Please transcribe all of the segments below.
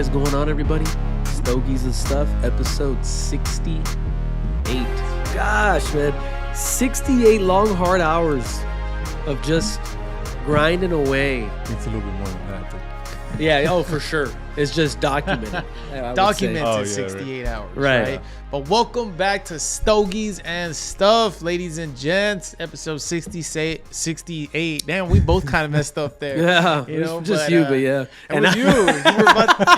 is going on, everybody? Stogies and Stuff, episode 68. Gosh, man. 68 long, hard hours of just grinding away. It's a little bit more than that. But... Yeah, oh, for sure. It's just documented. Documented 68 hours. Right. But welcome back to Stogies and Stuff, ladies and gents. Episode 68. Damn, we both kind of messed up there. Yeah, you know, just you, but yeah. And with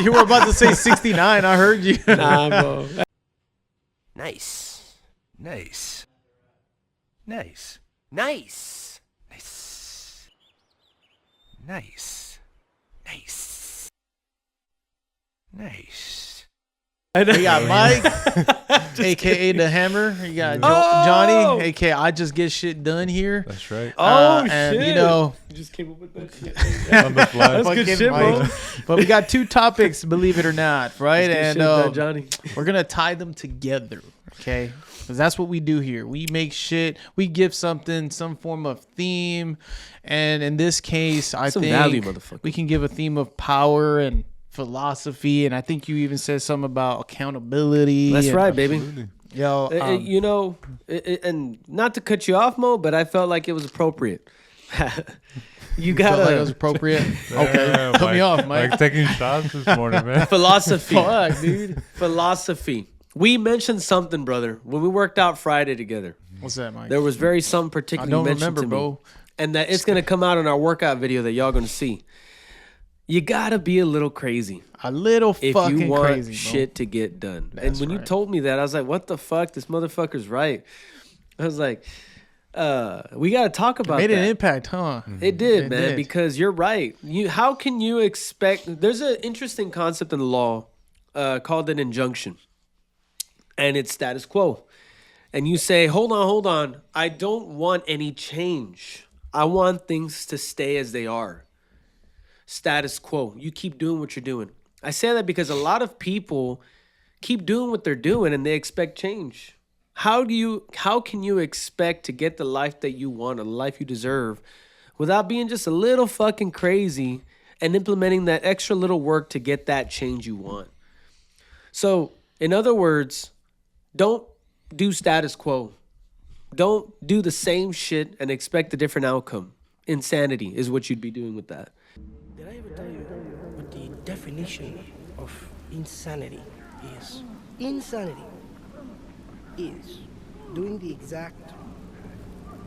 you were about to say 69. I heard you. Nah, bro. Nice. Nice. Nice. Nice. Nice. Nice. Nice. Nice. We got Mike, a.k.a. The Hammer. You got Johnny, a.k.a. I Just Get Shit Done here. That's right. And, shit. you know, You just came up with that. On the fly. That's good shit, bro. But we got two topics, believe it or not, right? Let's get And shit done, Johnny. we're going to tie them together, okay? Because that's what we do here. We make shit. We give something, some form of theme. And in this case, I think value, motherfucker. we can give a theme of power and philosophy. And I think you even said something about accountability. That's and, right, baby. Yo, You know, and not to cut you off, Mo, but I felt like it was appropriate. You felt got like it was appropriate. Okay, Yeah, cut me off, Mike. Mike taking shots this morning, man. philosophy. Fuck, dude. Philosophy. We mentioned something, brother, when we worked out Friday together. What's that, Mike? There was something particular I don't you mentioned remember, to me, bro. and that it's gonna come out in our workout video that y'all gonna see. You gotta be a little crazy A little if fucking you want crazy, bro. shit to get done. And That's when you right. told me that, I was like, "What the fuck? This motherfucker's right." I was like, "We gotta talk about Made that." an impact, huh? It did, It man, did. because you're right. How can you expect? There's an interesting concept in the law called an injunction, and it's status quo. And you say, hold on. I don't want any change. I want things to stay as they are. Status quo. You keep doing what you're doing. I say that because a lot of people keep doing what they're doing and they expect change. How can you expect to get the life that you want, a life you deserve, without being just a little fucking crazy and implementing that extra little work to get that change you want? So, in other words, don't do status quo. Don't do the same shit and expect a different outcome. Insanity is what you'd be doing with that. Did I ever tell you what the definition of insanity is? Insanity is doing the exact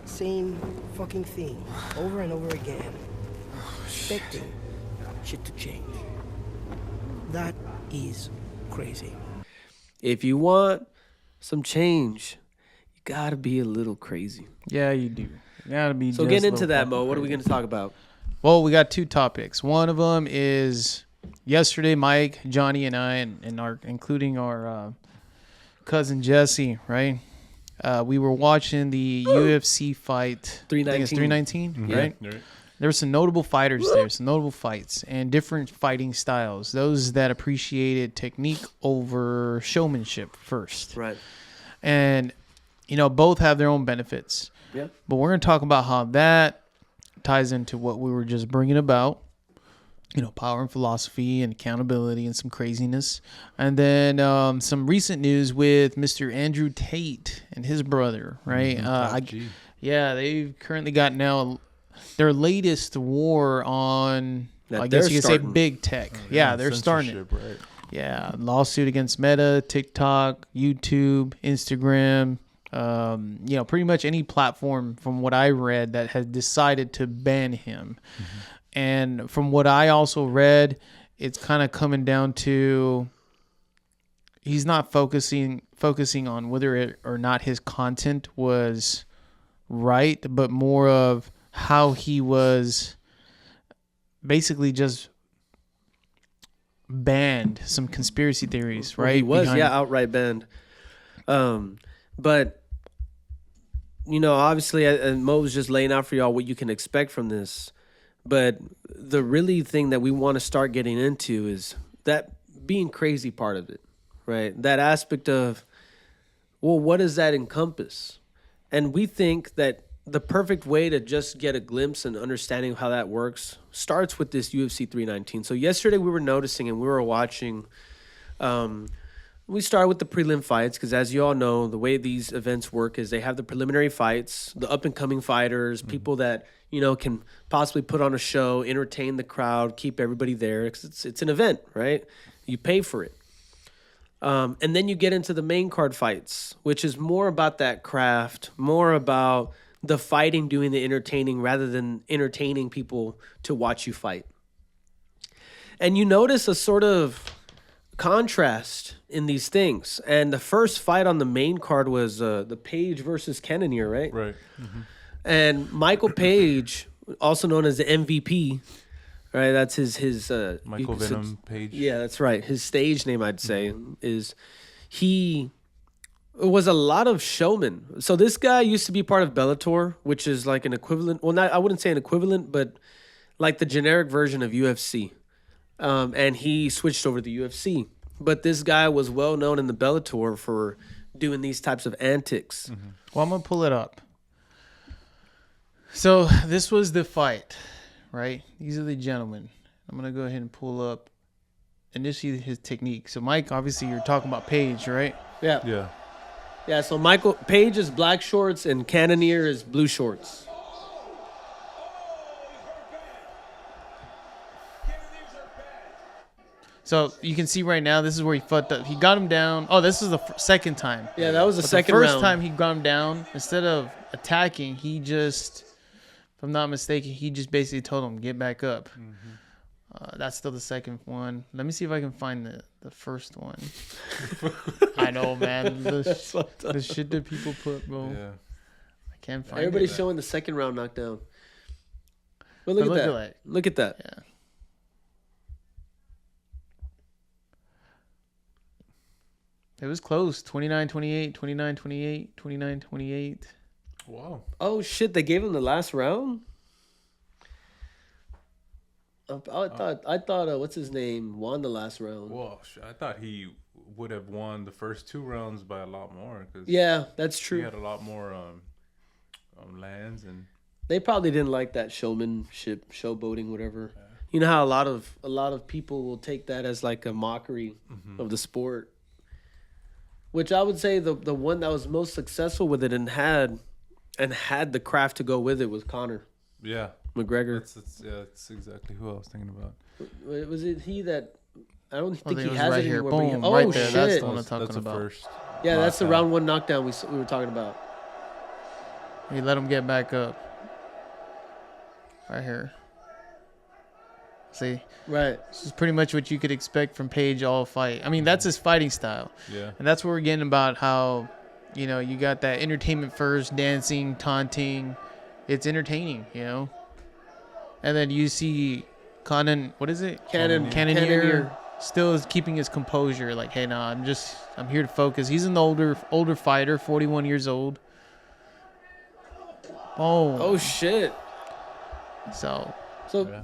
same fucking thing over and over again, expecting shit to change. That is crazy. If you want some change, you gotta be a little crazy. Yeah, you do. You gotta be. So just get a into little that, fucking Mo. What are we crazy. gonna talk about? Well, we got two topics. One of them is yesterday, Mike, Johnny, and I, and our, including our cousin Jesse, right? We were watching the UFC fight. I think it's 319, right? Right. There were some notable fighters there, some notable fights, and different fighting styles. Those that appreciated technique over showmanship first. Right. And, you know, both have their own benefits. Yeah. But we're going to talk about how that ties into what we were just bringing about. You know, power and philosophy and accountability and some craziness. And then some recent news with Mr. Andrew Tate and his brother, right? They've currently got now their latest war on, That I guess they're you could say, starting. big tech. They're starting it. Right. Yeah, lawsuit against Meta, TikTok, YouTube, Instagram, you know, pretty much any platform from what I read that has decided to ban him. Mm-hmm. And from what I also read, it's kind of coming down to he's not focusing on whether it or not his content was right, but more of how he was basically just banned some conspiracy theories, right? He was, behind- outright banned. But, you know, obviously, and Mo was just laying out for y'all what you can expect from this. But the really thing that we want to start getting into is that being crazy part of it, right? That aspect of, well, what does that encompass? And we think that the perfect way to just get a glimpse and understanding of how that works starts with this UFC 319. So yesterday we were noticing and we were watching. We start with the prelim fights because, as you all know, the way these events work is they have the preliminary fights, the up and coming fighters, people that can possibly put on a show, entertain the crowd, keep everybody there. 'Cause it's an event, right? You pay for it. And then you get into the main card fights, which is more about that craft, more about the fighting doing the entertaining rather than entertaining people to watch you fight. And you notice a sort of contrast in these things. And the first fight on the main card was the Page versus Cannonier, right? Right. Mm-hmm. And Michael Page, also known as the MVP, right? That's his Michael Venom Page. Yeah, that's right. His stage name, I'd say, is he was a lot of showman. So this guy used to be part of Bellator, which is like an equivalent. Well, I wouldn't say an equivalent, but like the generic version of UFC. And he switched over to the UFC. But this guy was well known in the Bellator for doing these types of antics. Mm-hmm. Well, I'm going to pull it up. So this was the fight, right? These are the gentlemen. I'm going to go ahead and pull up initially his technique. So, Mike, obviously you're talking about Page, right? Yeah. Yeah. Yeah, so Michael Page is black shorts and Cannonier is blue shorts. So you can see right now, this is where he fucked up. He got him down. Oh, this is the second time. Yeah, that was the But second the first round. time he got him down, instead of attacking, he just, if I'm not mistaken, he just basically told him, get back up. That's still the second one. Let me see if I can find the first one. I know, man. The shit that people put, bro. Yeah. I can't find Everybody's it. showing the second round knockdown. But look But at look that. at that. Look at that. Yeah. It was close. 29-28, 29-28, 29-28. Wow. Oh shit! They gave him the last round. I thought what's his name won the last round. Well, I thought he would have won the first 2 rounds by a lot more. Cause Yeah, that's he true. had a lot more lands and. They probably didn't like that showmanship, showboating, whatever. You know how a lot of people will take that as like a mockery of the sport. Which I would say the one that was most successful with it and had the craft to go with it was Conor Yeah. McGregor. That's exactly who I was thinking about. Was it he that? I don't think I he think it was has right it here. anymore. But Boom, oh right there. shit! That's the one I'm talking That's the about. first. Yeah, that's the knockdown. round 1 knockdown we were talking about. He let him get back up. Right here. See? Right. This is pretty much what you could expect from Page all fight. I mean, that's his fighting style. Yeah. And that's what we're getting about how, you got that entertainment first, dancing, taunting. It's entertaining, And then you see what is it? Cannonier. Cannonier still is keeping his composure. Like, hey, nah, I'm here to focus. He's an older fighter, 41 years old. Boom. Oh shit! So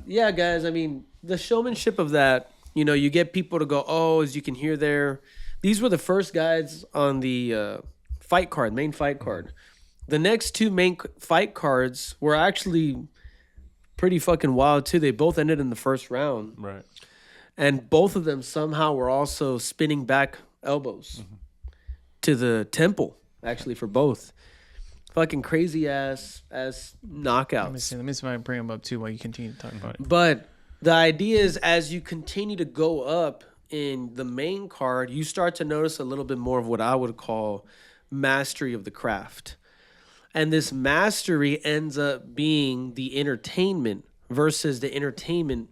Yeah, guys. I mean, the showmanship of that. You get people to go. Oh, as you can hear there, these were the first guys on the fight card, main fight card. The next 2 main fight cards were actually pretty fucking wild too. They both ended in the first round. Right. And both of them somehow were also spinning back elbows to the temple, actually, for both. Fucking crazy ass knockouts. let me see if I can bring him up too while you continue to talk about it. But the idea is as you continue to go up in the main card, you start to notice a little bit more of what I would call mastery of the craft. And this mastery ends up being the entertainment versus the entertainment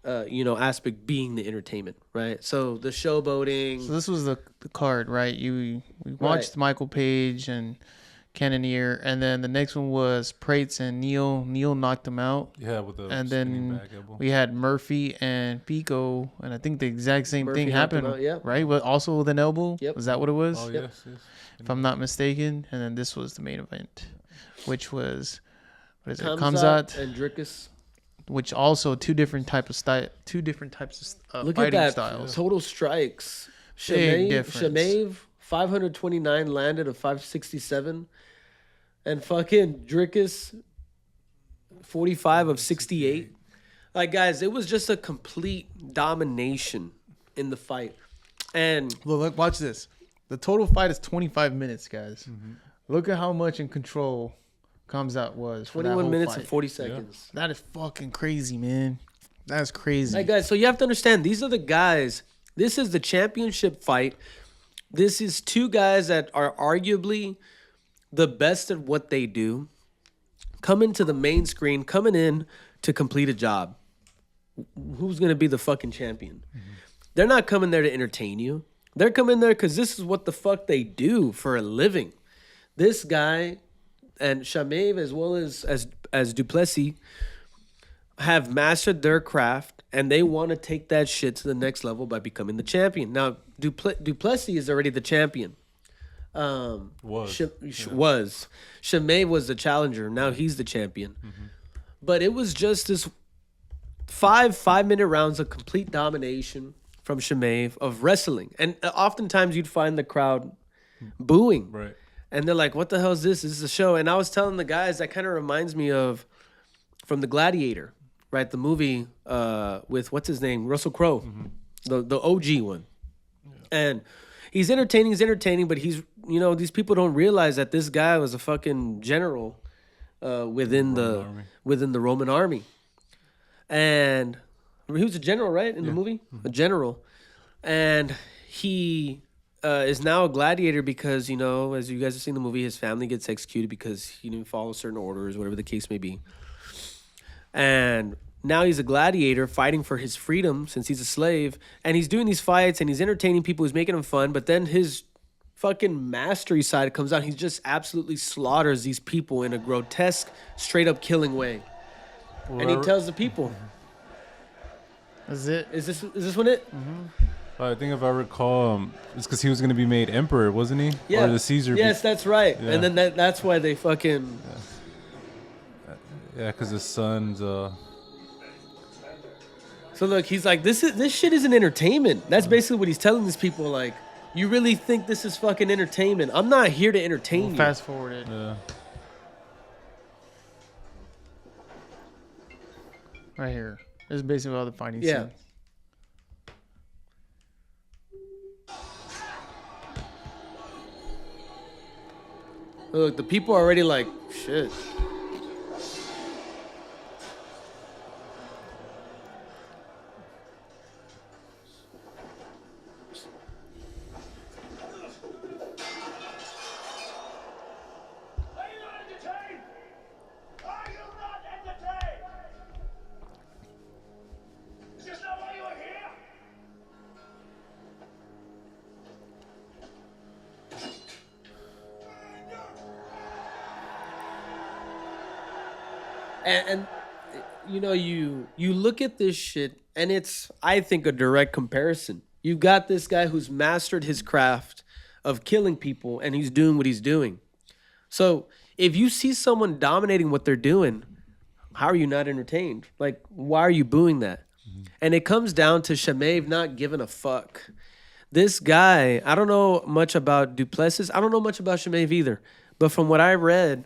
aspect being the entertainment, right? So the showboating. So this was the card, right? We watched Right. Michael Page and Cannonier, and then the next one was Prates and Neil. Neil knocked him out. Yeah, with the And spinning then back elbow. we had Murphy and Pico, and I think the exact same Murphy thing knocked him happened, out, yeah. right? But also with an elbow. Yep. Was that what it was? Oh, Yep. yes. If I'm not mistaken. And then this was the main event, which was Kamzat Kamzat, and Dricus. which also two different types of Look at fighting that styles. total strikes. Big difference. Chimaev 529 landed of 567, and fucking Drickus 45 of 68. Like, guys, it was just a complete domination in the fight. And Look, watch this. The total fight is 25 minutes, guys. Look at how much in control Kamzat was. For that 21 whole minutes fight. and 40 seconds. That is fucking crazy, man. That's crazy. Like, guys, so you have to understand, these are the guys. This is the championship fight. This is two guys that are arguably the best at what they do. Coming to the main screen, coming in to complete a job. Who's going to be the fucking champion? They're not coming there to entertain you. They're coming there because this is what the fuck they do for a living. This guy and Chimaev, as well as Duplessis, have mastered their craft, and they want to take that shit to the next level by becoming the champion. Now, Duplessis is already the champion. Was. Chimaev was the challenger. Now he's the champion. But it was just this five-minute rounds of complete domination from Chimaev of wrestling. And oftentimes you'd find the crowd booing. Right. And they're like, what the hell is this? This is a show. And I was telling the guys, that kind of reminds me of from The Gladiator, right? The movie with, what's his name? Russell Crowe. The OG one. Yeah. And he's entertaining, but he's, these people don't realize that this guy was a fucking general within the Roman army. And he was a general, right, in the movie? A general. And he is now a gladiator because, as you guys have seen the movie, his family gets executed because he didn't follow certain orders, whatever the case may be. And now he's a gladiator fighting for his freedom since he's a slave. And he's doing these fights and he's entertaining people. He's making them fun. But then his fucking mastery side comes out. He just absolutely slaughters these people in a grotesque, straight-up killing way. Well, and he tells the people. Is it? Is this one it? I think if I recall, it's because he was going to be made emperor, wasn't he? Yeah. Or the Caesar. Yes, that's right. Yeah. And then that's why they fucking... Yeah, because his son's... So look, he's like, this shit isn't entertainment. That's basically what he's telling these people. Like, you really think this is fucking entertainment? I'm not here to entertain you. Fast forward it. Yeah. Right here. This is basically all the fighting scene. Look, the people are already like, shit. And you look at this shit, and it's, I think, a direct comparison. You got this guy who's mastered his craft of killing people, and he's doing what he's doing. So if you see someone dominating what they're doing, how are you not entertained? Like, why are you booing that? And it comes down to Chimaev not giving a fuck. This guy, I don't know much about Duplessis. I don't know much about Chimaev either. But from what I read,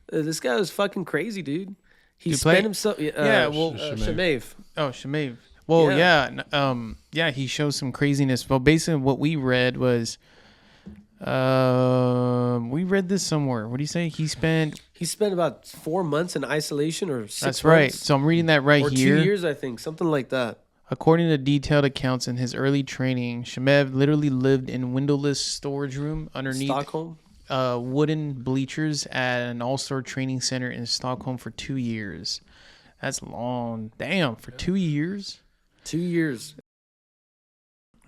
this guy was fucking crazy, dude. He spent himself. Chimaev. Oh, Chimaev. Well, yeah, he shows some craziness. Well, basically, what we read was, we read this somewhere. What do you say? He spent about 4 months in isolation, or 6 months. That's right. So I'm reading that right here. Or 2 years, I think, something like that. According to detailed accounts in his early training, Chimaev literally lived in windowless storage room underneath Stockholm. Wooden bleachers at an all-star training center in Stockholm for 2 years. That's long. Damn, for 2 years? 2 years.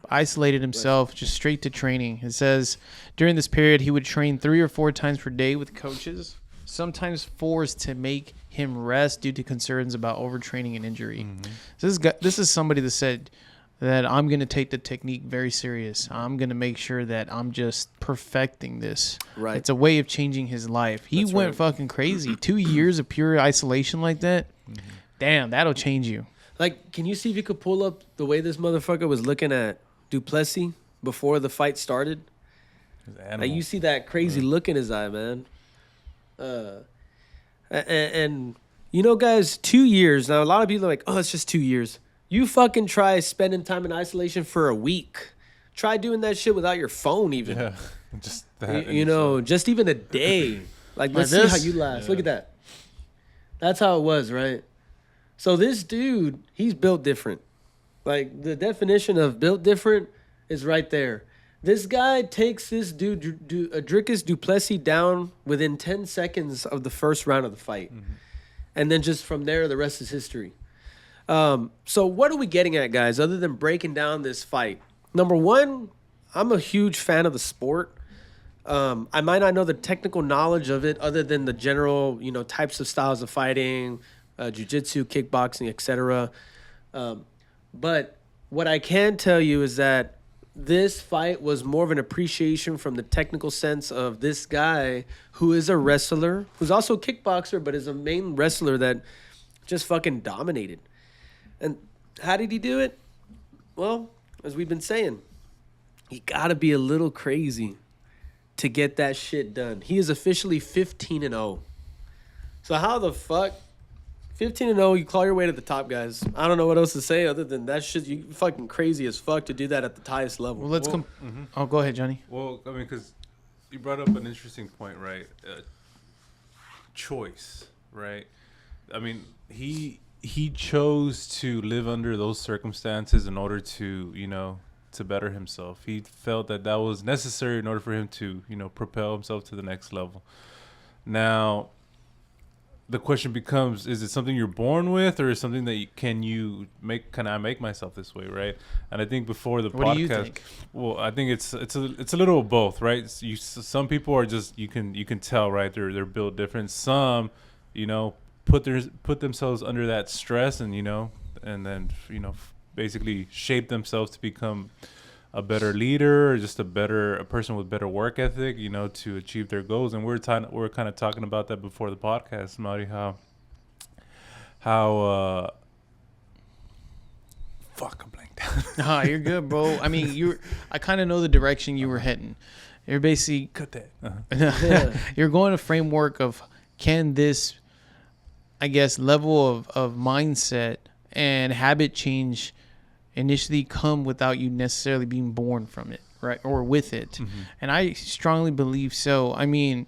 Isolated himself just straight to training. It says during this period he would train 3 or 4 times per day with coaches, sometimes forced to make him rest due to concerns about overtraining and injury. So this is somebody that said that I'm going to take the technique very serious. I'm going to make sure that I'm just perfecting this. Right. It's a way of changing his life. He went fucking crazy. 2 years of pure isolation like that. Damn, that'll change you. Like, can you see if you could pull up the way this motherfucker was looking at Duplessis before the fight started? Like, you see that crazy look in his eye, man. And you know, guys, 2 years now. A lot of people are like, "Oh, it's just 2 years." You fucking try spending time in isolation for a week. Try doing that shit without your phone, even. Yeah, just You, that. you know, just even a day. Like, let's see this? how you last. Look at that. That's how it was, right? So this dude, he's built different. Like, the definition of built different is right there. This guy takes this dude, Dricus du Plessis, down within 10 seconds of the first round of the fight. And then just from there, the rest is history. So what are we getting at, guys, other than breaking down this fight? Number one, I'm a huge fan of the sport. I might not know the technical knowledge of it other than the general, you know, types of styles of fighting, jiu-jitsu, kickboxing, etc. But what I can tell you is that this fight was more of an appreciation from the technical sense of this guy who is a wrestler, who's also a kickboxer, but is a main wrestler that just fucking dominated. And how did he do it? Well, as we've been saying, you gotta be a little crazy to get that shit done. He is officially 15-0. So how the fuck 15-0, you claw your way to the top, guys. I don't know what else to say other than that shit. You fucking crazy as fuck to do that at the highest level. Well, let's come. Oh, go ahead, Johnny. Well, I mean, because you brought up an interesting point, right? Choice, right? I mean, he chose to live under those circumstances in order to, you know, to better himself. He felt that that was necessary in order for him to, you know, propel himself to the next level. Now, the question becomes: is it something you're born with, or is something that can I make myself this way, right? And I think before the What podcast, do you think? well, I think it's a little of both, right? Some people are just you can tell, right? They're built different. Some, you know, put themselves under that stress, and you know, and then you know, basically shape themselves to become a better leader or just a person with better work ethic, you know, to achieve their goals. And we're kind of talking about that before the podcast, Mauri, how fuck, I'm blanked out. Nah, you're good, bro. I mean, I kind of know the direction you were heading. You're basically Cut that. you're going a framework of, can this, I guess, level of mindset and habit change initially come without you necessarily being born from it, right? Or with it. And I strongly believe so. I mean,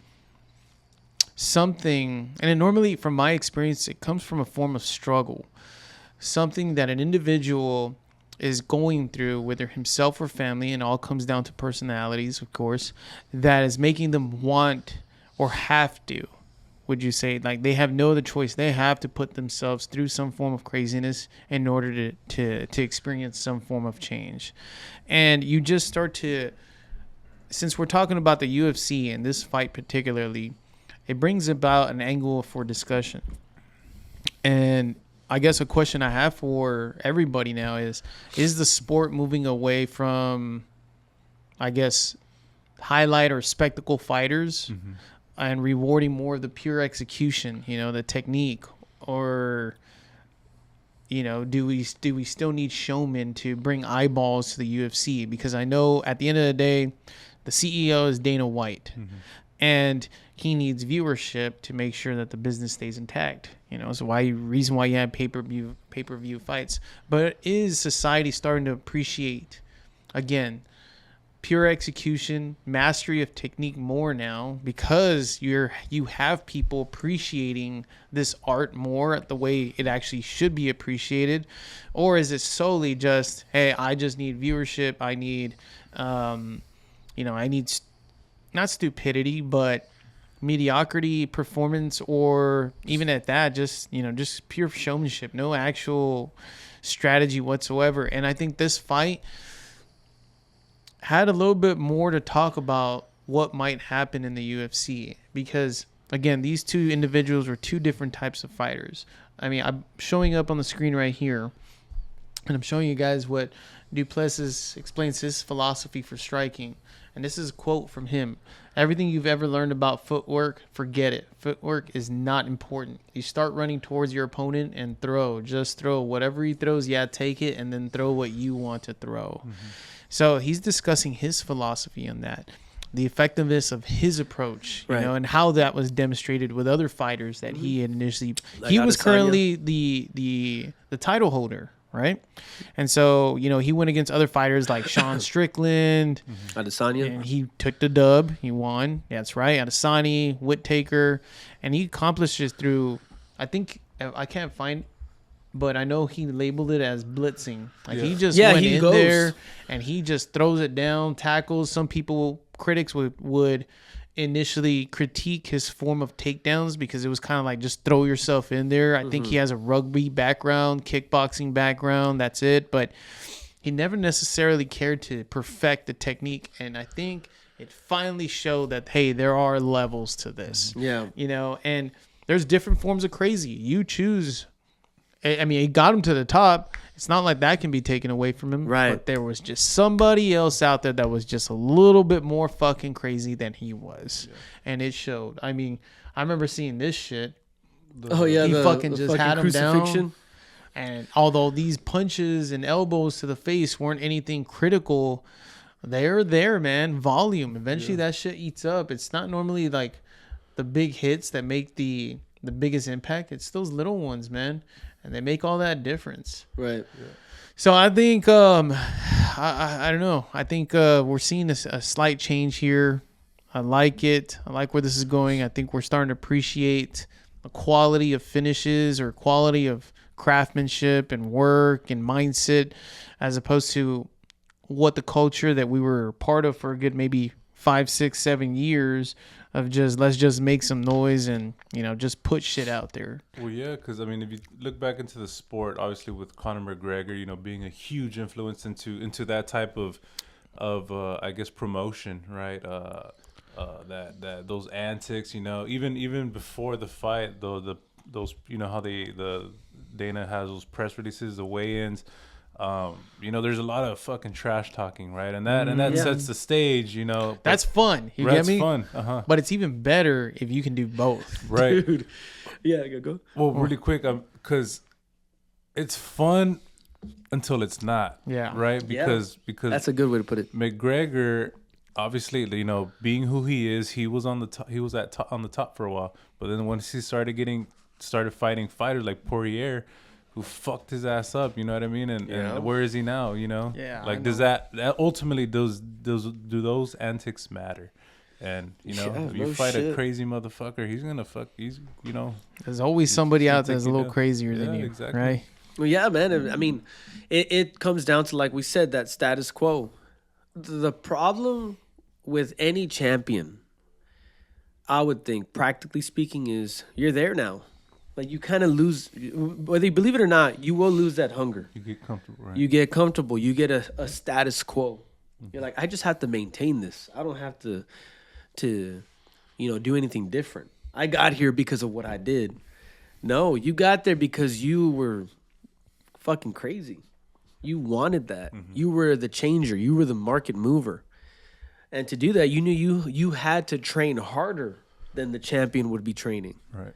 something, and it normally, from my experience, it comes from a form of struggle. Something that an individual is going through, whether himself or family, and all comes down to personalities, of course, that is making them want or have to, would you say, like they have no other choice. They have to put themselves through some form of craziness in order to experience some form of change. And you just start to, since we're talking about the UFC and this fight particularly, it brings about an angle for discussion. And I guess a question I have for everybody now is the sport moving away from, I guess, highlight or spectacle fighters and rewarding more of the pure execution, you know, the technique? Or, you know, do we still need showmen to bring eyeballs to the UFC? Because I know at the end of the day, the CEO is Dana White, and he needs viewership to make sure that the business stays intact. You know, so reason why you have pay-per-view fights. But is society starting to appreciate, again, pure execution, mastery of technique more now, because you have people appreciating this art more the way it actually should be appreciated? Or is it solely just, hey, I just need viewership, I need I need not stupidity, but mediocrity performance, or even at that, just pure showmanship, no actual strategy whatsoever? And I think this fight had a little bit more to talk about what might happen in the UFC, because again, these two individuals were two different types of fighters. I mean, I'm showing up on the screen right here, and I'm showing you guys what du Plessis explains his philosophy for striking. And this is a quote from him: "Everything you've ever learned about footwork, forget it. Footwork is not important. You start running towards your opponent and throw. Just throw. Whatever he throws, take it, and then throw what you want to throw." So he's discussing his philosophy on that. the effectiveness of his approach, you Right. know, and how that was demonstrated with other fighters that he had initially. Like He was Adesanya. currently the title holder, right? And so, you know, he went against other fighters like Sean Strickland, Adesanya. and he took the dub. He won. That's right. Adesanya, Whittaker, and he accomplished this through. I think I can't find, but I know he labeled it as blitzing. Like he just went he in goes. there and he just throws it down, tackles. Some critics would initially critique his form of takedowns because it was kind of like just throw yourself in there. I think he has a rugby background, kickboxing background. That's it. But he never necessarily cared to perfect the technique. And I think it finally showed that, hey, there are levels to this. Yeah. You know, and there's different forms of crazy. You choose. I mean, he got him to the top. It's not like that can be taken away from him. Right. But there was just somebody else out there that was just a little bit more fucking crazy than he was. Yeah. And it showed. I mean, I remember seeing this shit. Oh yeah, He the fucking just had him crucifixion. down. And although these punches and elbows to the face weren't anything critical, they're there, man. Volume. Eventually that shit eats up. It's not normally like the big hits that make the biggest impact. It's those little ones, man. And they make all that difference. Right. Yeah. So I think, I don't know. I think we're seeing a slight change here. I like it. I like where this is going. I think we're starting to appreciate the quality of finishes or quality of craftsmanship and work and mindset as opposed to what the culture that we were part of for a good maybe 5, 6, 7 years of just let's just make some noise and, you know, just put shit out there. Well, yeah, because I mean, if you look back into the sport, obviously with Conor McGregor, you know, being a huge influence into that type of I guess promotion, right? That those antics, you know, even before the fight, though those you know how the Dana has those press releases, the weigh-ins. You know, there's a lot of fucking trash talking, right? And that sets the stage, you know. That's fun. You That's get me? fun. But it's even better if you can do both. Right. Dude. Yeah, go. Well, really quick, because it's fun until it's not. Yeah. Right? Because That's a good way to put it. McGregor, obviously, you know, being who he is, he was on the top, on the top for a while. But then once he started fighting fighters like Poirier, who fucked his ass up, you know what I mean? And where is he now, you know? Yeah, like, does that ultimately do those antics matter? And, you know, if you fight a crazy motherfucker, he's you know. There's always somebody out there that's a little crazier than you, exactly. right? Well, yeah, man. I mean, it comes down to, like we said, that status quo. The problem with any champion, I would think, practically speaking, is you're there now. Like, you kind of lose, whether you believe it or not, you will lose that hunger. You get comfortable, right? You get comfortable. You get a status quo. You're like, I just have to maintain this. I don't have to you know, do anything different. I got here because of what I did. No, you got there because you were fucking crazy. You wanted that. Mm-hmm. You were the changer. You were the market mover. And to do that, you knew you had to train harder than the champion would be training. Right.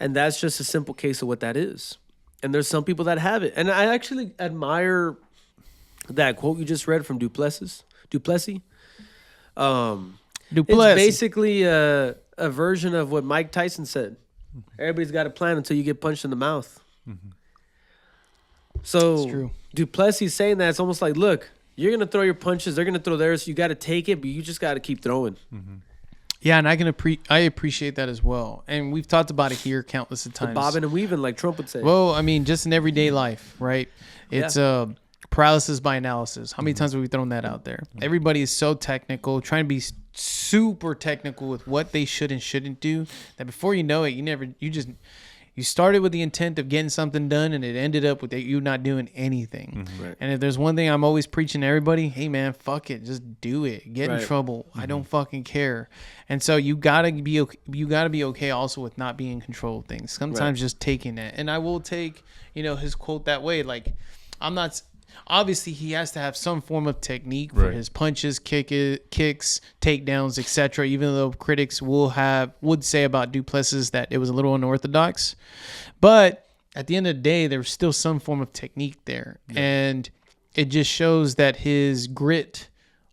And that's just a simple case of what that is. And there's some people that have it. And I actually admire that quote you just read from Duplessis. Duplessis. It's basically a version of what Mike Tyson said. Everybody's got a plan until you get punched in the mouth. Mm-hmm. So that's true. Duplessis saying that, it's almost like, look, you're going to throw your punches. They're going to throw theirs. You got to take it, but you just got to keep throwing. Mm-hmm. Yeah, and I appreciate that as well. And we've talked about it here countless of times. The bobbing and weaving, like Trump would say. Well, I mean, just in everyday life, right? It's paralysis by analysis. How many times have we thrown that out there? Mm-hmm. Everybody is so technical, trying to be super technical with what they should and shouldn't do, that before you know it, you started with the intent of getting something done, and it ended up with you not doing anything. Mm-hmm. Right. And if there's one thing I'm always preaching to everybody, hey man, fuck it, just do it. Get in trouble. Mm-hmm. I don't fucking care. And so you gotta be okay also with not being in control of things. Sometimes just taking that. And I will take, you know, his quote that way. Like, I'm not. Obviously, he has to have some form of technique for his punches, kicks, takedowns, etc. Even though critics would say about Duplessis that it was a little unorthodox, but at the end of the day, there's still some form of technique there, and it just shows that his grit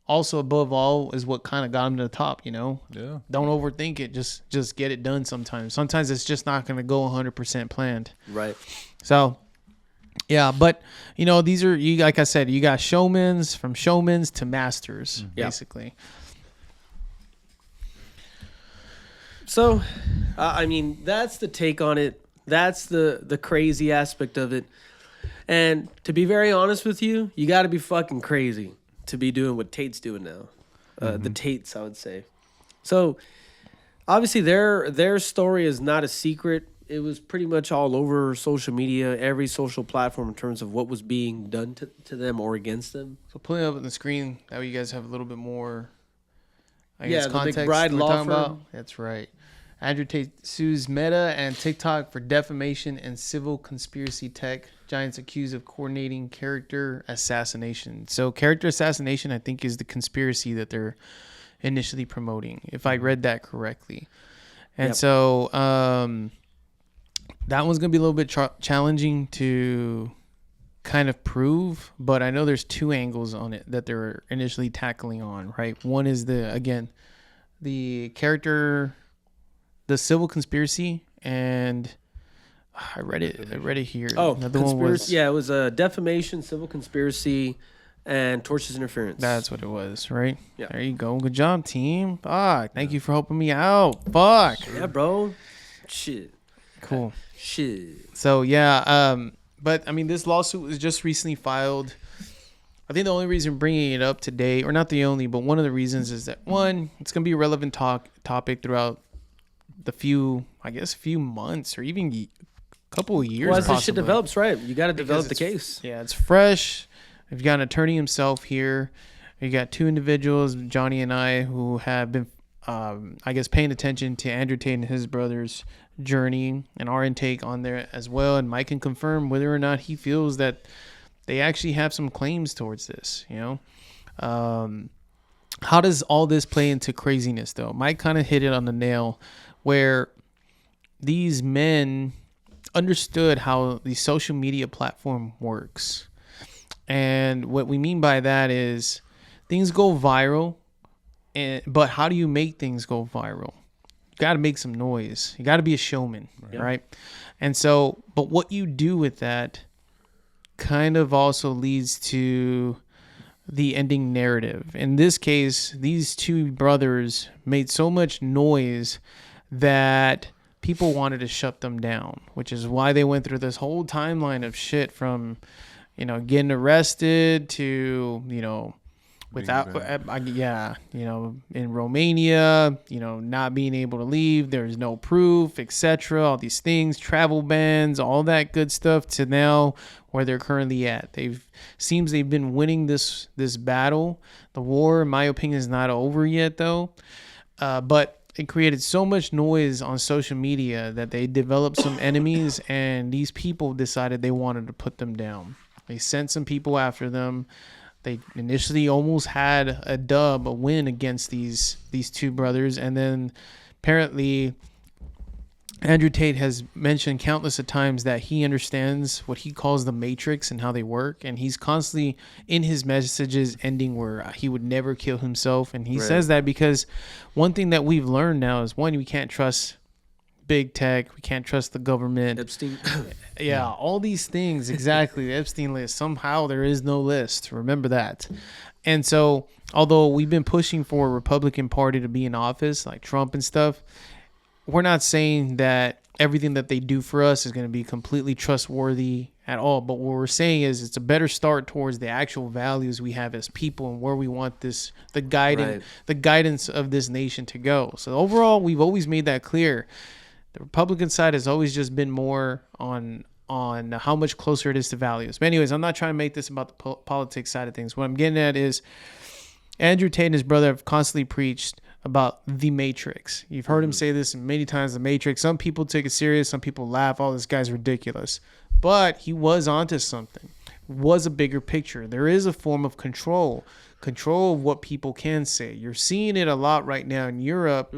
also above all is what kind of got him to the top, you know? Yeah. Don't overthink it. Just get it done sometimes. Sometimes it's just not going to go 100% planned. Right. So, yeah, but, you know, these are, you like I said, you got showmans, from showmans to masters, basically. So, I mean, that's the take on it. That's the crazy aspect of it. And to be very honest with you, you got to be fucking crazy to be doing what Tate's doing now. The Tates, I would say. So, obviously, their story is not a secret. It was pretty much all over social media, every social platform in terms of what was being done to them or against them. So putting it up on the screen, that way you guys have a little bit more, I Yeah, guess, the context. McBride we're law talking firm. about. That's right. Andrew Tate sues Meta and TikTok for defamation and civil conspiracy. Tech giants accused of coordinating character assassination. So character assassination, I think, is the conspiracy that they're initially promoting, if I read that correctly. And so that one's going to be a little bit challenging to kind of prove, but I know there's two angles on it that they're initially tackling on, right? One is the character, the civil conspiracy, and I read it here. Oh, another one was, it was a defamation, civil conspiracy, and tortious interference. That's what it was, right? Yeah. There you go. Good job, team. Fuck. Thank you for helping me out. Fuck. Yeah, bro. Shit. Cool. Shit. So yeah, but I mean, this lawsuit was just recently filed. I think the only reason bringing it up today, or not the only, but one of the reasons is that one, it's gonna be a relevant topic throughout the few months or even a couple of years. Well, as this shit possibly. develops, right? You got to develop the Because case. Yeah, it's fresh. You've got an attorney himself here. You got two individuals, Johnny and I, who have been, I guess, paying attention to Andrew Tate and his brother's journey and our intake on there as well. And Mike can confirm whether or not he feels that they actually have some claims towards this, you know? How does all this play into craziness, though? Mike kind of hit it on the nail where these men understood how the social media platform works. And what we mean by that is things go viral, but how do you make things go viral? You got to make some noise. You got to be a showman, right? And so, but what you do with that kind of also leads to the ending narrative. In this case, these two brothers made so much noise that people wanted to shut them down, which is why they went through this whole timeline of shit from, you know, getting arrested to, you know, without, you know, in Romania, you know, not being able to leave, there's no proof, etc. All these things, travel bans, all that good stuff, to now where they're currently at. Seems they've been winning this battle. The war, in my opinion, is not over yet, though. But it created so much noise on social media that they developed some enemies, and these people decided they wanted to put them down. They sent some people after them. They initially almost had a win against these two brothers, and then apparently Andrew Tate has mentioned countless of times that he understands what he calls the matrix and how they work, and he's constantly in his messages ending where he would never kill himself. And he says that because one thing that we've learned now is, one, we can't trust big tech, we can't trust the government, Epstein. yeah, all these things. Exactly. The Epstein list. Somehow there is no list. Remember that. And so although we've been pushing for a Republican Party to be in office, like Trump and stuff, we're not saying that everything that they do for us is going to be completely trustworthy at all. But what we're saying is it's a better start towards the actual values we have as people and where we want the guidance of this nation to go. So overall, we've always made that clear. The Republican side has always just been more on how much closer it is to values. But anyways, I'm not trying to make this about the politics side of things. What I'm getting at is Andrew Tate and his brother have constantly preached about the Matrix. You've heard him say this many times, the Matrix. Some people take it serious. Some people laugh. Oh, this guy's ridiculous. But he was onto something. Was a bigger picture. There is a form of control of what people can say. You're seeing it a lot right now in Europe,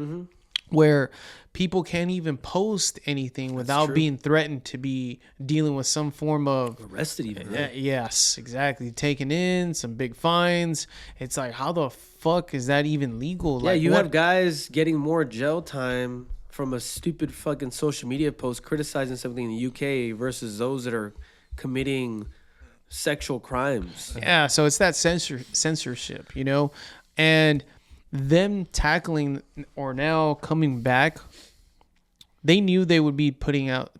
where people can't even post anything without true. being threatened to be dealing with some form of Arrested even. Right? yes, exactly, taken in some big fines. It's like, how the fuck is that even legal? Yeah, Like, you what- have guys getting more jail time from a stupid fucking social media post criticizing something in the UK versus those that are committing sexual crimes. Yeah, so it's that censorship, you know, and them tackling or now coming back. They knew they would be pushing out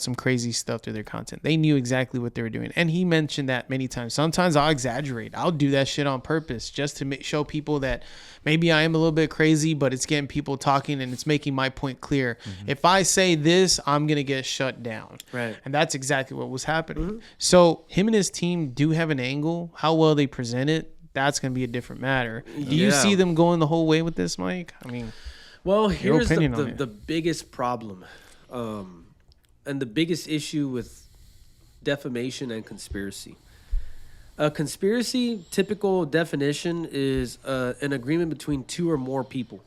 some crazy stuff through their content. They knew exactly what they were doing, and he mentioned that many times. Sometimes I'll exaggerate. I'll do that shit on purpose just to show people that maybe I am a little bit crazy, but it's getting people talking and it's making my point clear. If I say this, I'm gonna get shut down. Right. And that's exactly what was happening. So him and his team do have an angle. How well they present it, that's gonna be a different matter. Do you Yeah. see them going the whole way with this, Mike? I mean. Well, here's opinion on it. the biggest problem and the biggest issue with defamation and conspiracy. A conspiracy, typical definition, is an agreement between two or more people.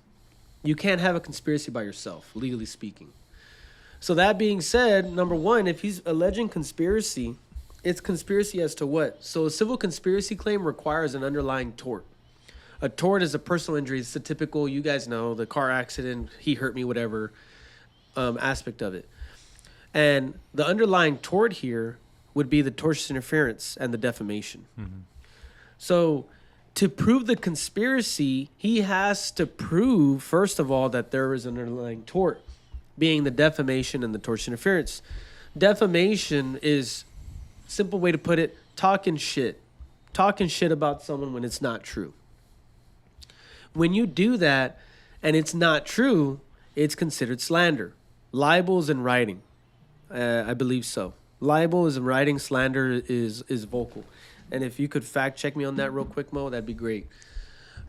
You can't have a conspiracy by yourself, legally speaking. So that being said, number one, if he's alleging conspiracy, it's conspiracy as to what? So a civil conspiracy claim requires an underlying tort. A tort is a personal injury. It's the typical, you guys know, the car accident, he hurt me, whatever aspect of it. And the underlying tort here would be the tortious interference and the defamation. So to prove the conspiracy, he has to prove, first of all, that there is an underlying tort, being the defamation and the tortious interference. Defamation is, simple way to put it, talking shit about someone when it's not true. When you do that and it's not true, it's considered slander. Libel is in writing. I believe so. Libel is in writing. Slander is vocal. And if you could fact check me on that real quick, Mo, that'd be great.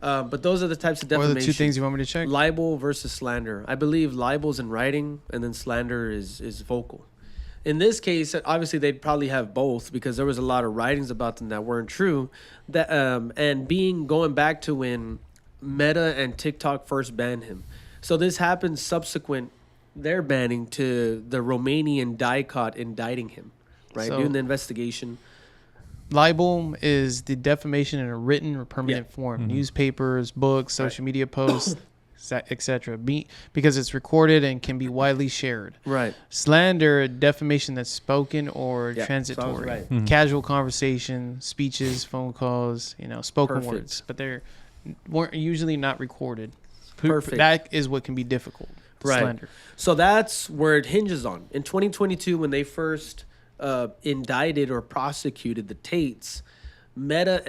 But those are the types of What defamation. are the two things you want me to check? Libel versus slander. I believe libel is in writing and then slander is vocal. In this case, obviously they'd probably have both because there was a lot of writings about them that weren't true. That and going back to when Meta and TikTok first banned him. So this happened subsequent their banning to the Romanian DICOT indicting him, right? So- Doing the investigation. Libel is the defamation in a written or permanent Yeah. form. Newspapers, books, social media posts, etc. Because it's recorded and can be widely shared. Right. Slander, defamation that's spoken or Yeah, transitory. sounds right. Casual conversation, speeches, phone calls, spoken Perfect. words. But they're weren't usually not recorded. Perfect. That is what can be difficult. Right. Slander. So that's where it hinges on. In 2022, when they first indicted or prosecuted the Tates, Meta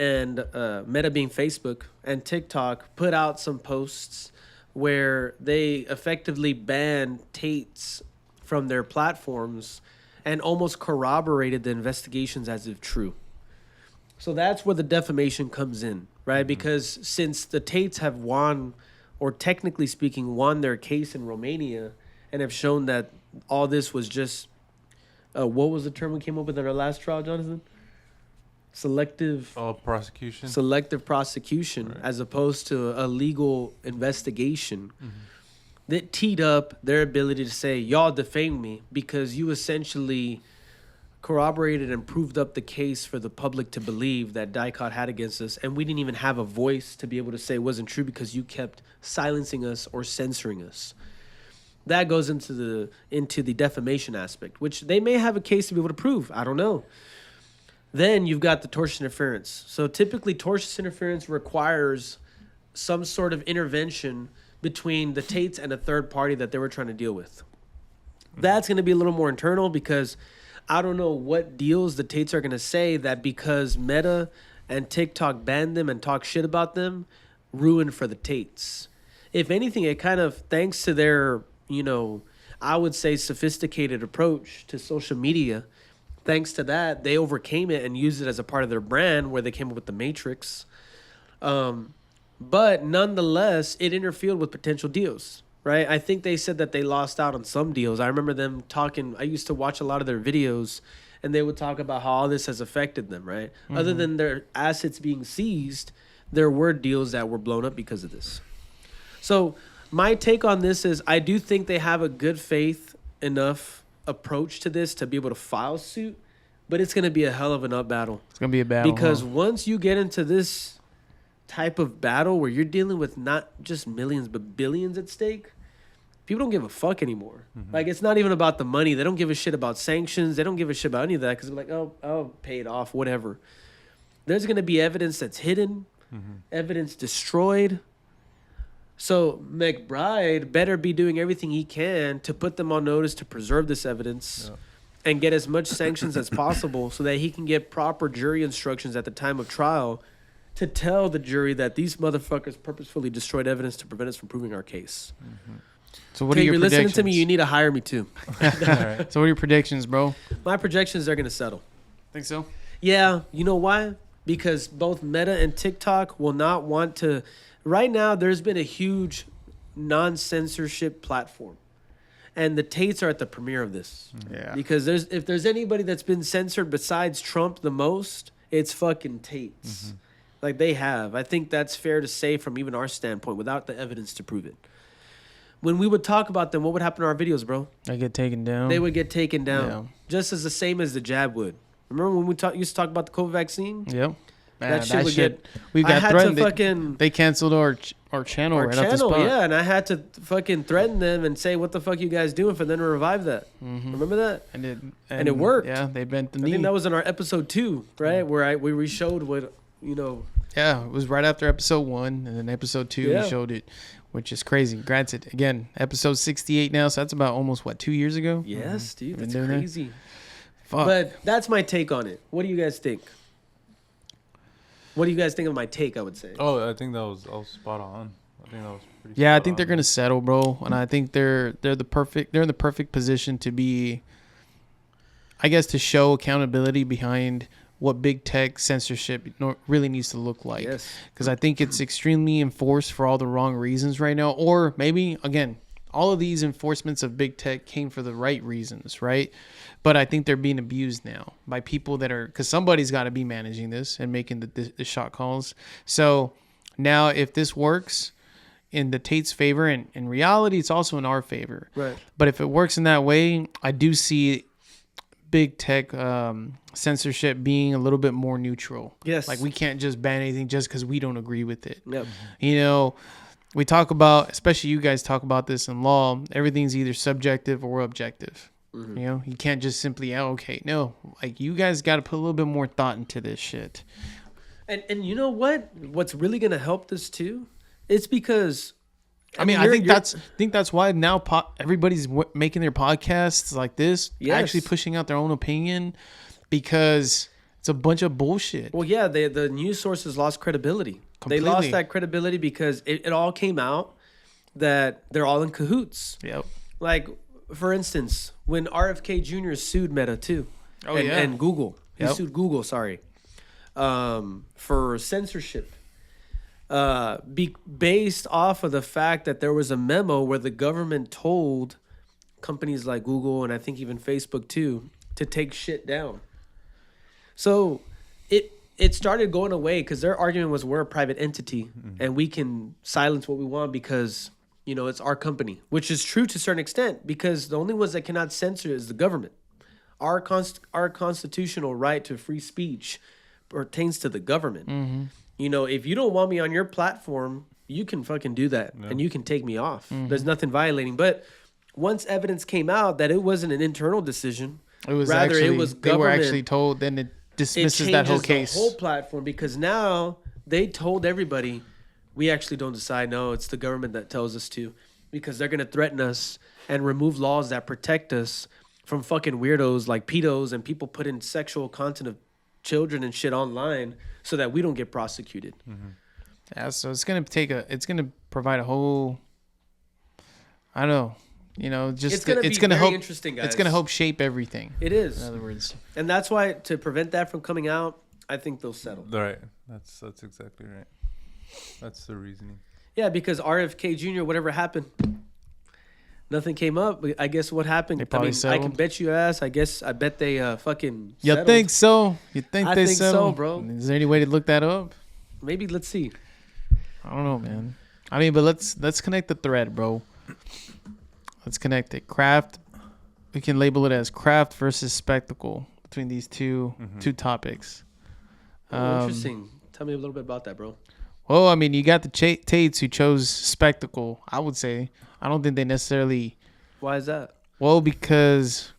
being Facebook and TikTok put out some posts where they effectively banned Tates from their platforms and almost corroborated the investigations as if true. So that's where the defamation comes in, right? Because since the Tates have won, or technically speaking, won their case in Romania and have shown that all this was just, what was the term we came up with in our last trial, Jonathan? Selective Prosecution. prosecution, as opposed to a legal investigation. That teed up their ability to say, y'all defamed me because you essentially corroborated and proved up the case for the public to believe that DICOT had against us, and we didn't even have a voice to be able to say it wasn't true because you kept silencing us or censoring us. That goes into the defamation aspect, which they may have a case to be able to prove. I don't know. Then you've got the tortious interference. So typically tortious interference requires some sort of intervention between the Tates and a third party that they were trying to deal with. That's going to be a little more internal because I don't know what deals the Tates are going to say that because Meta and TikTok banned them and talk shit about them, ruined for the Tates. If anything, it kind of, thanks to their, I would say sophisticated approach to social media, thanks to that, they overcame it and used it as a part of their brand where they came up with the Matrix. But nonetheless, it interfered with potential deals, right? I think they said that they lost out on some deals. I remember them talking. I used to watch a lot of their videos, and they would talk about how all this has affected them, right? Other than their assets being seized, there were deals that were blown up because of this. So My take on this is I do think they have a good faith enough approach to this to be able to file suit, but it's going to be a hell of an up battle. It's gonna be a battle Because huh? once you get into this type of battle where you're dealing with not just millions but billions at stake, people don't give a fuck anymore. Like, it's not even about the money. They don't give a shit about sanctions. They don't give a shit about any of that because they're like, oh, I'll pay it off, whatever. There's going to be evidence that's hidden, evidence destroyed. So McBride better be doing everything he can to put them on notice to preserve this evidence and get as much sanctions as possible so that he can get proper jury instructions at the time of trial to tell the jury that these motherfuckers purposefully destroyed evidence to prevent us from proving our case. So what Okay, are your you're listening to me, predictions? you need to hire me too. So what are your predictions, bro? My projections are going to settle. Think so? Yeah, you know why? Because both Meta and TikTok will not want to. Right now, there's been a huge non-censorship platform, and the Tates are at the premiere of this. Yeah. Because if there's anybody that's been censored besides Trump the most, it's fucking Tates. Like, they have. I think that's fair to say from even our standpoint without the evidence to prove it. When we would talk about them, what would happen to our videos, bro? I get taken down. They would get taken down. Yeah. Just as the same as the jab would. Remember when we used to talk about the COVID vaccine? Yep. That shit would get. We I got had to threatened. fucking. They canceled our channel Our right off the channel, spot. yeah, and I had to fucking threaten them and say, "What the fuck you guys doing?" for them to revive that. Remember that? And it worked. Yeah, they bent the I knee. think that was in our episode 2, right? Where we showed what Yeah, it was right after episode 1, and then episode 2 Yeah. we showed it, which is crazy. Granted, again, episode 68 now, so that's about almost 2 years ago. Yes, dude, Been that's doing that? crazy. Fuck. But that's my take on it. What do you guys think? What do you guys think of my take? I would say. Oh, I think that was spot on. I think that was pretty. Yeah, I spot think they're on. gonna settle, bro, and I think they're in the perfect position to be, I guess, to show accountability behind what big tech censorship really needs to look like. Yes. Because I think it's extremely enforced for all the wrong reasons right now, or maybe again, all of these enforcements of big tech came for the right reasons, right? But I think they're being abused now by people that are, because somebody's got to be managing this and making the shot calls. So now if this works in the Tate's favor, and in reality, it's also in our favor. Right. But if it works in that way, I do see big tech censorship being a little bit more neutral. Yes. Like, we can't just ban anything just because we don't agree with it. Yep. You know, we talk about, especially you guys talk about this in law, everything's either subjective or objective. You know, you can't just simply allocate. No, like, you guys got to put a little bit more thought into this shit. And you know what? What's really gonna help this too? It's because. I mean, I think that's why now everybody's making their podcasts like this, Yes. actually pushing out their own opinion, because it's a bunch of bullshit. Well, yeah, the news sources lost credibility. They Completely. lost that credibility because it all came out that they're all in cahoots. Yep. Like, for instance, when RFK Jr. sued Meta too, Oh, and, yeah. and Google, he Yep. sued Google, sorry, for censorship, based off of the fact that there was a memo where the government told companies like Google and I think even Facebook too to take shit down. So it started going away because their argument was we're a private entity and we can silence what we want because, you know, it's our company, which is true to a certain extent because the only ones that cannot censor is the government. Our constitutional right to free speech pertains to the government. You know, if you don't want me on your platform, you can fucking do that and you can take me off. There's nothing violating. But once evidence came out that it wasn't an internal decision, It was rather actually, it was they were government. actually told, then it It dismisses changes that whole case. the whole platform because now they told everybody, we actually don't decide. No, it's the government that tells us to, because they're gonna threaten us and remove laws that protect us from fucking weirdos like pedos and people putting sexual content of children and shit online so that we don't get prosecuted. Yeah, so it's gonna provide a whole, I don't know, you know, just It's gonna be very help, interesting, guys. It's gonna help shape everything. It is, In other words, and that's why to prevent that from coming out, I think they'll settle. Right. That's exactly right. That's the reasoning. Yeah, because RFK Jr., whatever happened, nothing came up. I guess what happened? They probably I settled. can bet you ass. I bet they fucking. you settled. think so? You think I they think so, settled? bro. Is there any way to look that up? Maybe let's see. I don't know, man. I mean, but let's connect the thread, bro. Let's connect it. Craft. We can label it as craft versus spectacle between these two topics. Interesting. Tell me a little bit about that, bro. Well, I mean, you got the Tates who chose spectacle. I would say I don't think they necessarily. Why is that? Well, because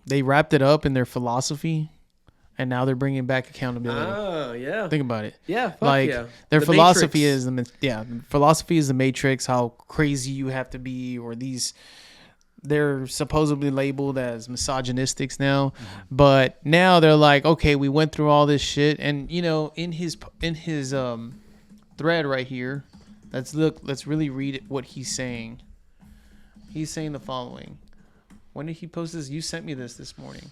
they wrapped it up in their philosophy, and now they're bringing back accountability. Oh, yeah. Think about it. Yeah, fuck Like yeah. their The philosophy Matrix. philosophy is the Matrix. How crazy you have to be, or they're supposedly labeled as misogynistics now, but now they're like, okay, we went through all this shit, and in his thread right here, let's really read what he's saying. He's saying the following. When did he post this? You sent me this morning.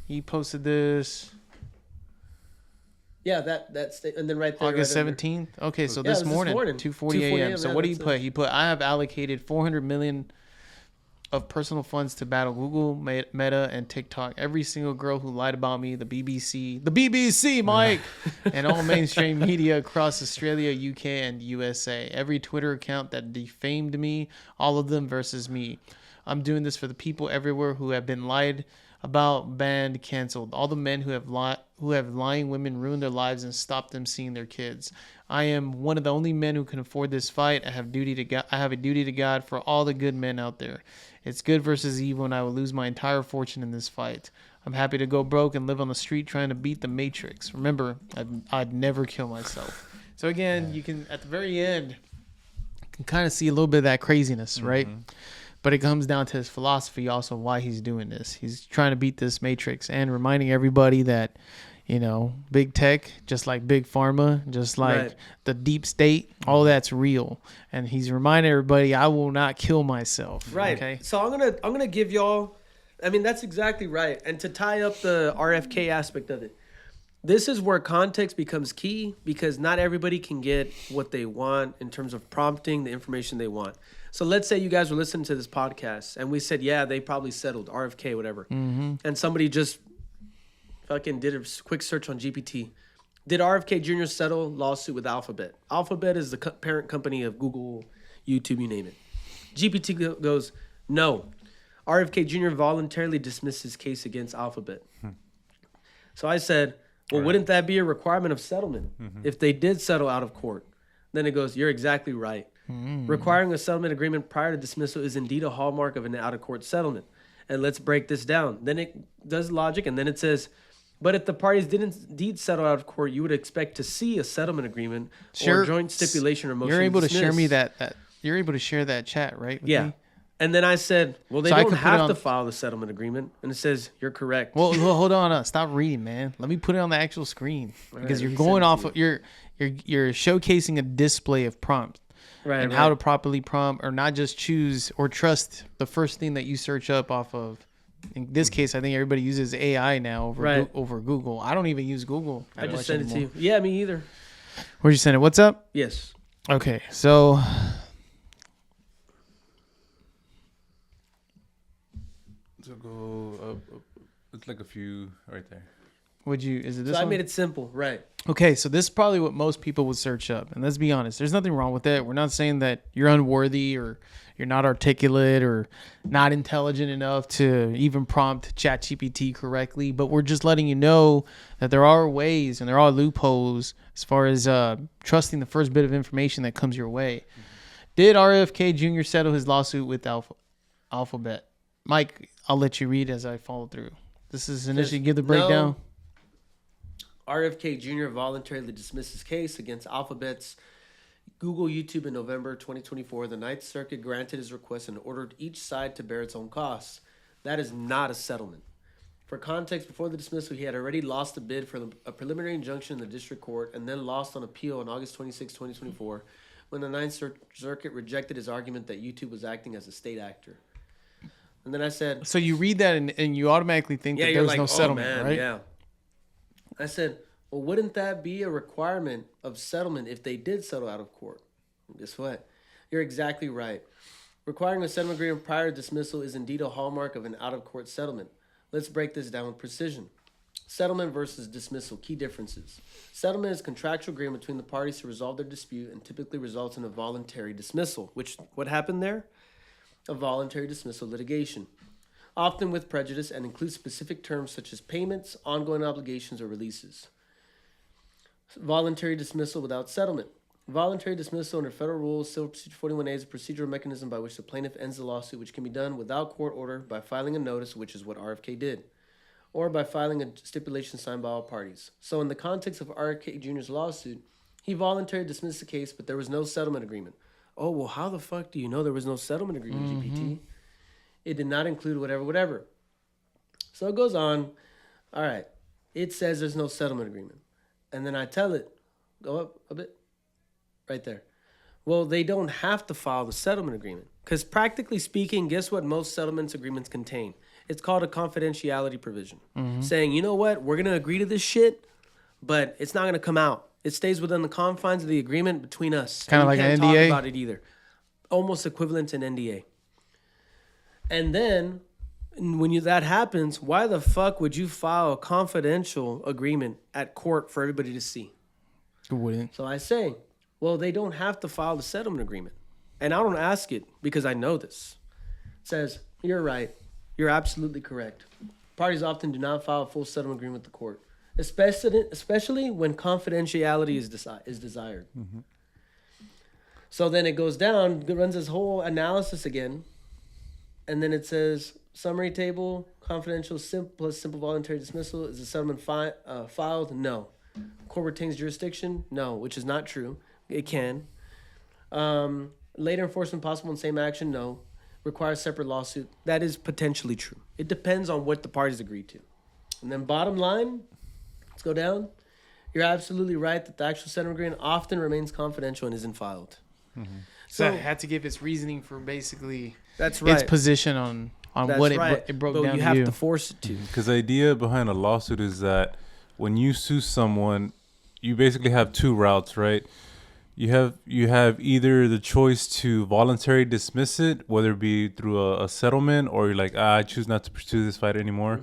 He posted this Yeah, and then right there. August right under. 17th. Okay, so Yeah, this it was morning, 2:40 2:40 a.m. a.m., So yeah, what did he that's put? it. He put, I have allocated 400 million of personal funds to battle Google, Meta, and TikTok. Every single girl who lied about me, the BBC, Mike, and all mainstream media across Australia, UK, and USA. Every Twitter account that defamed me, all of them versus me. I'm doing this for the people everywhere who have been lied about, banned, canceled. All the men who have lying women ruined their lives and stopped them seeing their kids. I am one of the only men who can afford this fight. I have a duty to God for all the good men out there. It's good versus evil, and I will lose my entire fortune in this fight. I'm happy to go broke and live on the street trying to beat the Matrix. Remember, I'd never kill myself. So again, you can, at the very end, you can kind of see a little bit of that craziness, right? But it comes down to his philosophy also, why he's doing this. He's trying to beat this Matrix and reminding everybody that, big tech, just like big pharma, just like Right. the deep state, all that's real. And he's reminding everybody, I will not kill myself. Right. Okay. So I'm gonna give y'all. I mean, that's exactly right. And to tie up the RFK aspect of it, this is where context becomes key, because not everybody can get what they want in terms of prompting the information they want. So let's say you guys were listening to this podcast and we said, yeah, they probably settled RFK, whatever. And somebody just fucking did a quick search on GPT. Did RFK Jr. settle lawsuit with Alphabet? Alphabet is the parent company of Google, YouTube, you name it. GPT goes, no. RFK Jr. voluntarily dismissed his case against Alphabet. So I said, well, wouldn't that be a requirement of settlement if they did settle out of court? Then it goes, you're exactly right. Requiring a settlement agreement prior to dismissal is indeed a hallmark of an out-of-court settlement. And let's break this down. Then it does logic, and then it says, but if the parties didn't indeed settle out of court, you would expect to see a settlement agreement or joint stipulation or motion. You're able to dismiss. share me that. You're able to share that chat, right? with Yeah. me? And then I said, well, they So I don't could put it have on- to file the settlement agreement. And it says, you're correct. Well, hold on. Stop reading, man. Let me put it on the actual screen because right, you're let me going send it off. to Of, you're showcasing a display of prompt right, and how to properly prompt, or not just choose or trust the first thing that you search up off of. In this case, I think everybody uses AI now over over Google. I don't even use Google. I just sent it to you. Yeah, me either. Where'd you send it? What's up? Yes. Okay, so So go up. It's like a few right there. is it this So I one? made it simple. Right. Okay, so this is probably what most people would search up. And let's be honest, there's nothing wrong with it. We're not saying that you're unworthy or you're not articulate or not intelligent enough to even prompt ChatGPT correctly, but we're just letting you know that there are ways and there are loopholes as far as trusting the first bit of information that comes your way. Did RFK Jr. settle his lawsuit with Alphabet? Mike, I'll let you read as I follow through. This is initially give the breakdown. RFK Jr. voluntarily dismissed his case against Alphabet's Google, YouTube in November 2024. The Ninth Circuit granted his request and ordered each side to bear its own costs. That is not a settlement. For context, before the dismissal, he had already lost a bid for a preliminary injunction in the district court and then lost on appeal on August 26, 2024, when the Ninth Circuit rejected his argument that YouTube was acting as a state actor. And then I said, So you read that and you automatically think that you're there's like, no oh, settlement, man, right? Yeah. I said, well, wouldn't that be a requirement of settlement if they did settle out of court? And guess what? You're exactly right. Requiring a settlement agreement prior to dismissal is indeed a hallmark of an out-of-court settlement. Let's break this down with precision. Settlement versus dismissal. Key differences. Settlement is a contractual agreement between the parties to resolve their dispute and typically results in a voluntary dismissal. What happened there? A voluntary dismissal litigation. Often with prejudice and includes specific terms such as payments, ongoing obligations, or releases. Voluntary dismissal without settlement. Voluntary dismissal under federal rules, Civil Procedure 41A is a procedural mechanism by which the plaintiff ends the lawsuit, which can be done without court order by filing a notice, which is what RFK did, or by filing a stipulation signed by all parties. So in the context of RFK Jr.'s lawsuit, he voluntarily dismissed the case, but there was no settlement agreement. Oh, well, how the fuck do you know there was no settlement agreement, GPT? It did not include whatever. So it goes on. All right. It says there's no settlement agreement. And then I tell it, go up a bit. Right there. Well, they don't have to file the settlement agreement. Because practically speaking, guess what most settlements agreements contain? It's called a confidentiality provision. Saying, you know what, we're going to agree to this shit, but it's not going to come out. It stays within the confines of the agreement between us. Kind of like an NDA? Talk about it either. Almost equivalent to an NDA. And then, when that happens, why the fuck would you file a confidential agreement at court for everybody to see? It wouldn't. So I say, well, they don't have to file the settlement agreement. And I don't ask it because I know this. It says, you're right. You're absolutely correct. Parties often do not file a full settlement agreement with the court, especially when confidentiality is desired. So then it goes down, it runs this whole analysis again, and then it says, summary table, confidential plus simple voluntary dismissal. Is the settlement filed? No. Court retains jurisdiction? No, which is not true. It can. Later enforcement possible in same action? No. Requires separate lawsuit? That is potentially true. It depends on what the parties agree to. And then bottom line, let's go down. You're absolutely right that the actual settlement agreement often remains confidential and isn't filed. So I had to give its reasoning for basically that's right. its position on what it broke but down you to have you. to force it to. Because the idea behind a lawsuit is that when you sue someone, you basically have two routes, right? You have either the choice to voluntarily dismiss it, whether it be through a settlement, or you're like, I choose not to pursue this fight anymore.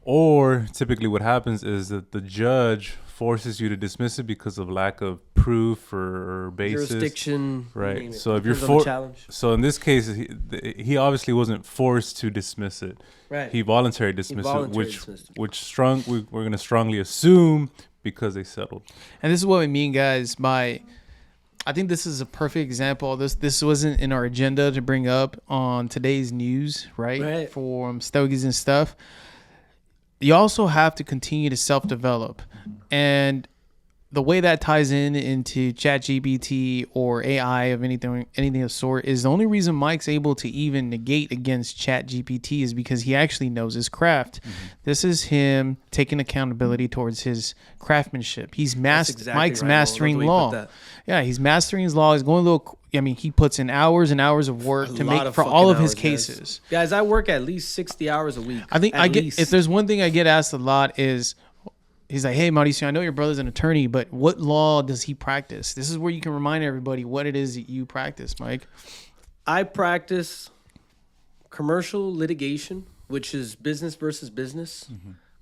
Or typically what happens is that the judge forces you to dismiss it because of lack of proof or basis. Jurisdiction. Right. So if you're challenge. So in this case, he obviously wasn't forced to dismiss it. Right. He voluntarily dismissed dismissed it, we're going to strongly assume because they settled. And this is what we mean, guys, by I think this is a perfect example. This wasn't in our agenda to bring up on today's news, right? For Stogies and Stuff. You also have to continue to self-develop. And the way that ties into ChatGPT or AI of anything of the sort is the only reason Mike's able to even negate against ChatGPT is because he actually knows his craft. This is him taking accountability towards his craftsmanship. He's Mike's mastering law. Yeah, he's mastering his law. He's going a little. I mean, he puts in hours and hours of work to make for all of his cases. Guys, I work at least 60 hours a week. I think if there's one thing I get asked a lot is, he's like, hey, Mauricio, I know your brother's an attorney, but what law does he practice? This is where you can remind everybody what it is that you practice, Mike. I practice commercial litigation, which is business versus business.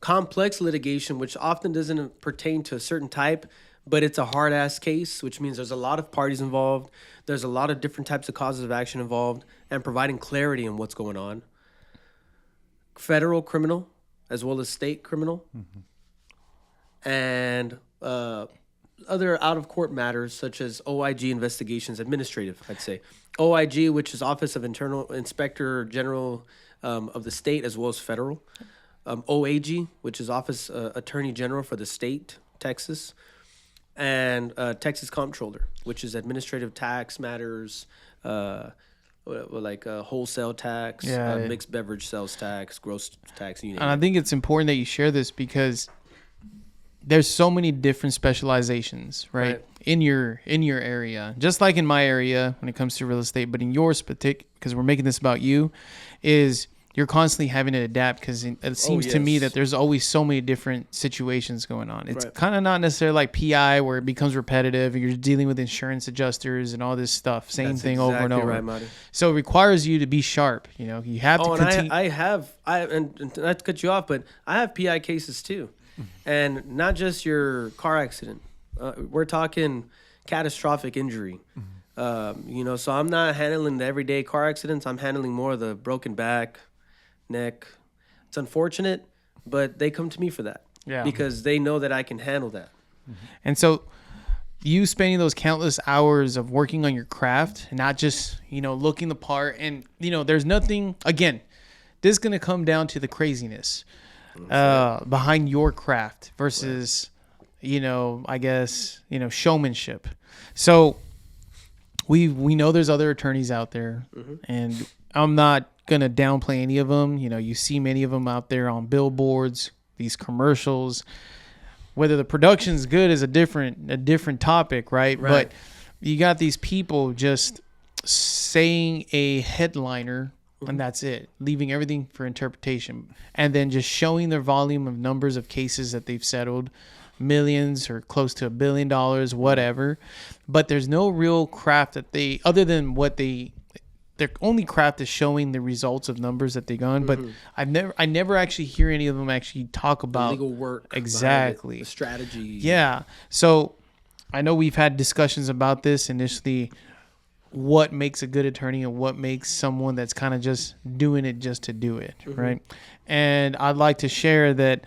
Complex litigation, which often doesn't pertain to a certain type, but it's a hard-ass case, which means there's a lot of parties involved. There's a lot of different types of causes of action involved, and providing clarity in what's going on. Federal criminal, as well as state criminal. And other out-of-court matters, such as OIG investigations, administrative, I'd say. OIG, which is Office of Internal Inspector General of the state, as well as federal. OAG, which is Office Attorney General for the state, Texas. And Texas Comptroller, which is administrative tax matters, like wholesale tax, mixed beverage sales tax, gross tax. And I think it's important that you share this because there's so many different specializations, right? In your area, just like in my area when it comes to real estate, but in yours, because we're making this about you, is you're constantly having to adapt because it seems to me that there's always so many different situations going on. It's kind of not necessarily like PI where it becomes repetitive and you're dealing with insurance adjusters and all this stuff, same thing over and over. Right, so it requires you to be sharp. You know, you have to continue. And not to cut you off, but I have PI cases too. and not just your car accident. We're talking catastrophic injury. You know, so I'm not handling the everyday car accidents. I'm handling more of the broken back, neck. It's unfortunate, but they come to me for that. Yeah. Because they know that I can handle that. And so you spending those countless hours of working on your craft, and not just, you know, looking the part. And, you know, there's nothing, again, this is going to come down to the craziness behind your craft versus, you know, I guess, you know, showmanship. So we know there's other attorneys out there, and I'm not going to downplay any of them. You know, you see many of them out there on billboards, these commercials. Whether the production's good is a different topic, right? But you got these people just saying a headliner, and that's it, leaving everything for interpretation, and then just showing their volume of numbers of cases that they've settled, millions or close to $1 billion, whatever. But there's no real craft that they, other than what their only craft is showing the results of numbers that they've gone. But I never actually hear any of them actually talk about legal work, exactly, behind it, the strategy. Yeah. So I know we've had discussions about this initially. What makes a good attorney and what makes someone that's kind of just doing it just to do it, right? And I'd like to share that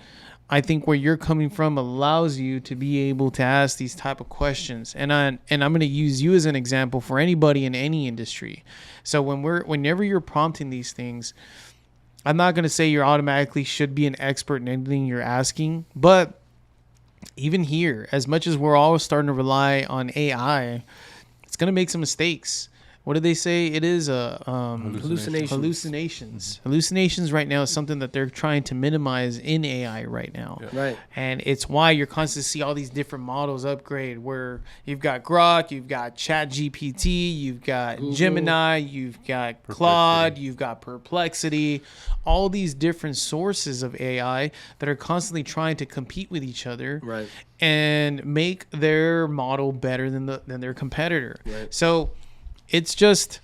I think where you're coming from allows you to be able to ask these type of questions. And I'm going to use you as an example for anybody in any industry. So whenever you're prompting these things, I'm not going to say you automatically should be an expert in anything you're asking, but even here, as much as we're all starting to rely on AI, it's going to make some mistakes. What did they say? It is hallucinations. Hallucinations right now is something that they're trying to minimize in AI right now. Yeah. Right. And it's why you're constantly see all these different models upgrade, where you've got Grok, you've got ChatGPT, you've got Google. Gemini, you've got Claude, you've got Perplexity, all these different sources of AI that are constantly trying to compete with each other. Right. And make their model better than their competitor. Right. So it's just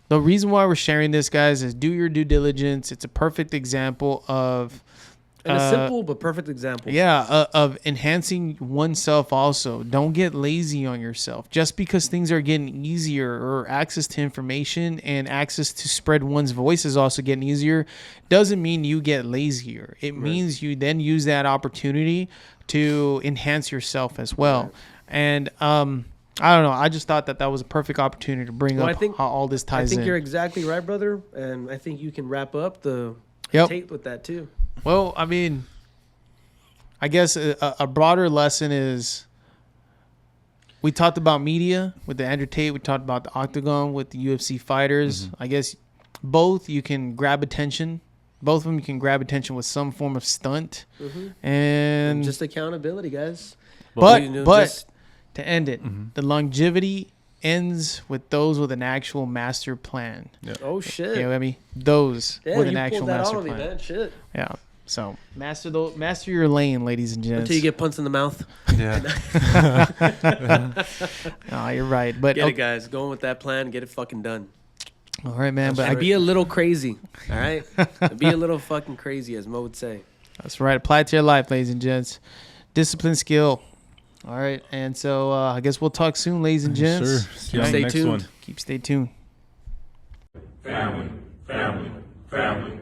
the reason why we're sharing this, guys, is do your due diligence. It's a perfect example of And a simple but perfect example. yeah, of enhancing oneself also. Don't get lazy on yourself. Just because things are getting easier, or access to information and access to spread one's voice is also getting easier, doesn't mean you get lazier. It means you then use that opportunity to enhance yourself as well. Right. And I don't know. I just thought that was a perfect opportunity to bring up how all this ties in. I think you're exactly right, brother. And I think you can wrap up the tape with that too. Well, I mean, I guess a broader lesson is we talked about media with the Andrew Tate. We talked about the Octagon with the UFC fighters. I guess both you can grab attention. Both of them you can grab attention with some form of stunt. And just accountability, guys. But to end it, the longevity ends with those with an actual master plan. Yeah. Oh shit! You know what I mean? Those with an actual master plan. Man. Shit. Yeah. So master your lane, ladies and gents. Until you get punched in the mouth. Yeah. Oh, you're right. But Get it, guys. Going with that plan. Get it fucking done. All right, man. But And be a little crazy. All right. Be a little fucking crazy, as Mo would say. That's right. Apply it to your life, ladies and gents. Discipline, skill. All right. And so I guess we'll talk soon, ladies and gents. Sure. See you on the next one. Keep stay tuned. Family, family, family.